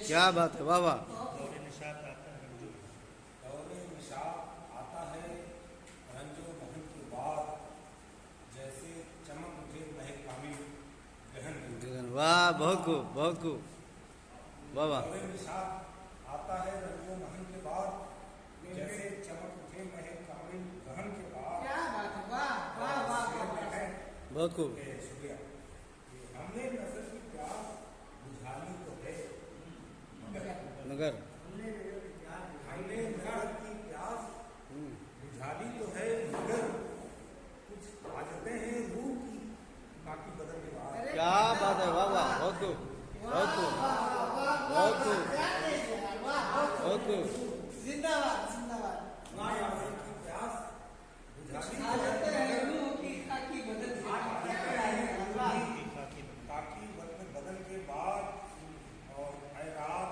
क्या बात है, वाह वाह। दौरे निशात आता है रंजो मोहन के बाद, जैसे चमक उठे महक कामिल गहन। वाह, बहुत खूब, बहुत खूब, वाह वाह। दौरे निशात आता है रंजो मोहन के बाद, जैसे चमक उठे महक कामिल गहन के बाद। क्या बात है, वाह वाह वाह वाह। बहुत खूब। शुक्रिया। हमने नजर की प्यास बुझानी तो है मगर हमने नजर की प्यास बुझानी तो है, मगर कुछ आदतें हैं रूह की बाकी बदल के बाद। क्या बात है, वाह वाह, बहुत खूब, बहुत खूब, बहुत खूब, बहुत खूब। जिंदाबाद जिंदाबाद। हमने नजर की प्यास बुझानी तो है, आदतें हैं रूह की खाकी बदल के बाद। ताकि वक्त बदल के बाद। और ऐ रात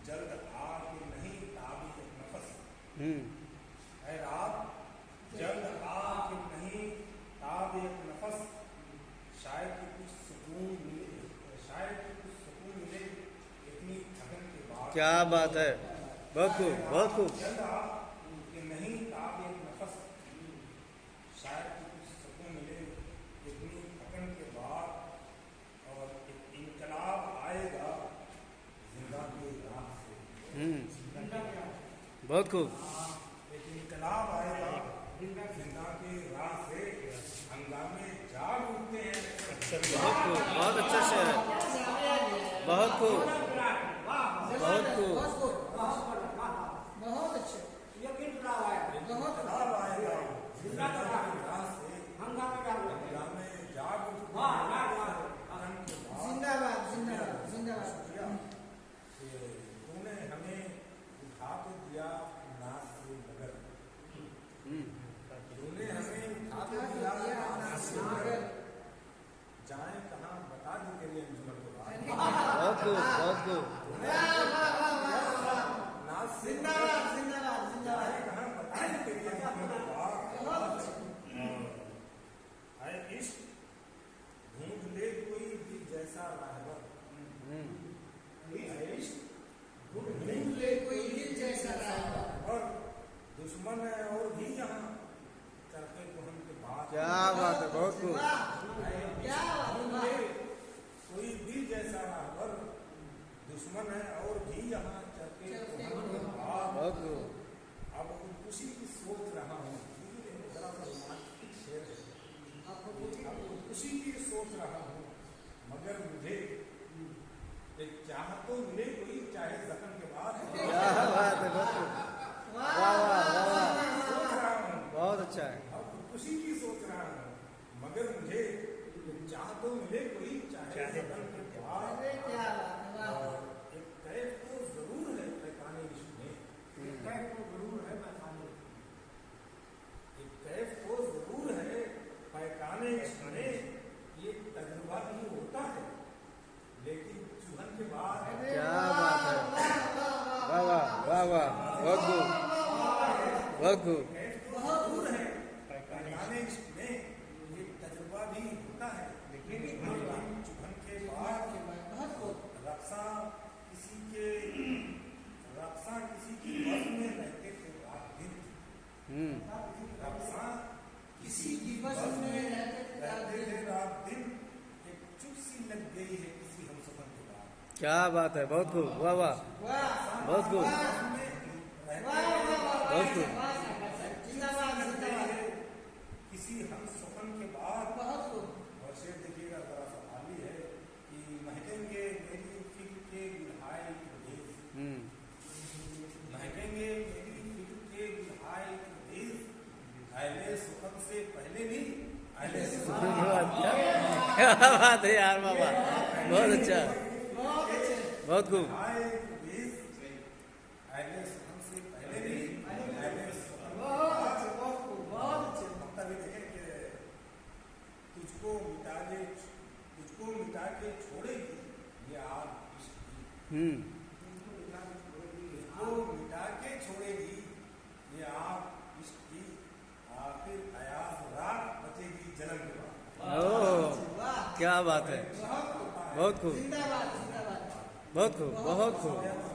जल्द आके नहीं ताबी नफस, ऐ रात जल्द आके नहीं ताबी नफस। शायद कि कुछ सुकून मिले, शायद कि कुछ सुकून मिले इतनी थकन के बाद। क्या बात है, बहुत खूब, बहुत खूब। जल्द आके नहीं ताबी नफस, शायद कि कुछ सुकून मिले इतनी थकन के बाद। और एक इनकलाब आएगा जिंदा के राह से, बहुत खूब। एक इनकलाब आएगा जिंदा के राह से। हंगामे जाग उठते हैं बहुत खूब, बहुत अच्छा शेर है, बहुत खूब, बहुत खूब। बहुत अच्छे। इनकलाब आएगा जिंदा के राह से। हंगामे जाग उठते हैं जिंदाबाद जिंदाबाद जिंदाबाद। तूने हमें उठा के दिया नाज से मगर, तूने हमें उठा के दिया नाज से मगर। जाए कहाँ बता दे तेरी अंजुमन के बाद। बहुत खूब, बहुत खूब। नाज से जिंदाबाद जिंदाबाद जाए जिंदाबाद। कहाँ बता दे तेरी अंजुमन के बाद। है इश्क ढूंढ ले कोई भी जैसा राहबर, है इश्क ढूंढ ले कोई दिल जैसा राहबर। और दुश्मन है और भी यहाँ चरखे कोहन के बाद। क्या बात है, बहुत खूब, क्या बात है, कोई दिल जैसा राहबर, दुश्मन है और भी यहाँ चरखे कोहन के बाद। बहुत खूब। अब खुदकुशी की सोच रहा हूँ, जरा सा रोमांटिक शेर है। अब खुदकुशी की सोच रहा हूँ, मगर मुझे एक चाह तो मिले कोई, चाहे जख्म के बाद। क्या बात है, बहुत खूब, वाह वाह, वाह वाह, सोच रहा हूँ, बहुत अच्छा है। अब खुदकुशी की सोच रहा हूँ, मगर मुझे चाह तो मिले कोई, चाहे जख्म के बाद। अरे क्या बात है, वाह। और एक कैफ तो जरूर है पैकाने इश्क में, एक कैफ तो जरूर है पैकाने, एक कैफ तो जरूर है पैकाने इश्क में। ये तजुर्बा भी होता है लेकिन चुहन के बाद। क्या बात है, वाह वाह, वाह वाह, बहुत खूब, बहुत खूब। कैफ तो जरूर है पैकाने इश्क में, ये तजुर्बा भी होता है लेकिन चुहन के बाद। रक्षा किसी की बस में रहते थे रात दिन, रक्षा किसी की बस में रहते थे रात दिन। एक चुप सी लग गई है किसी हम सफर के बाद। क्या बात है, बहुत खूब, वाह वाह, बहुत खूब, बहुत खूब। जिंदाबाद जिंदाबाद। किसी हम सफर के बाद। बहुत खूब। और शेर देखिएगा जरा सा खाली है कि महकेंगे मेरी फिक्र के गुलहाय भेज, महकेंगे मेरी फिक्र के गुलहाय भेज। अहले सुखम से पहले भी अहले क्या बात है यार, वाह वाह, बहुत अच्छा, बहुत खूब। अहले सुखम से पहले भी अहले सुखम। तभी देखें कि तुझको मिटा के छोड़ेगी ये आग इश्क की, तुझको मिटा के छोड़ेगी ये आग इश्क की। आखिर अयाज रात बचेगी जन्म के बाद। ओह, क्या बात है, बहुत खूब, जिंदाबाद जिंदाबाद। बहुत खूब बहुत खूब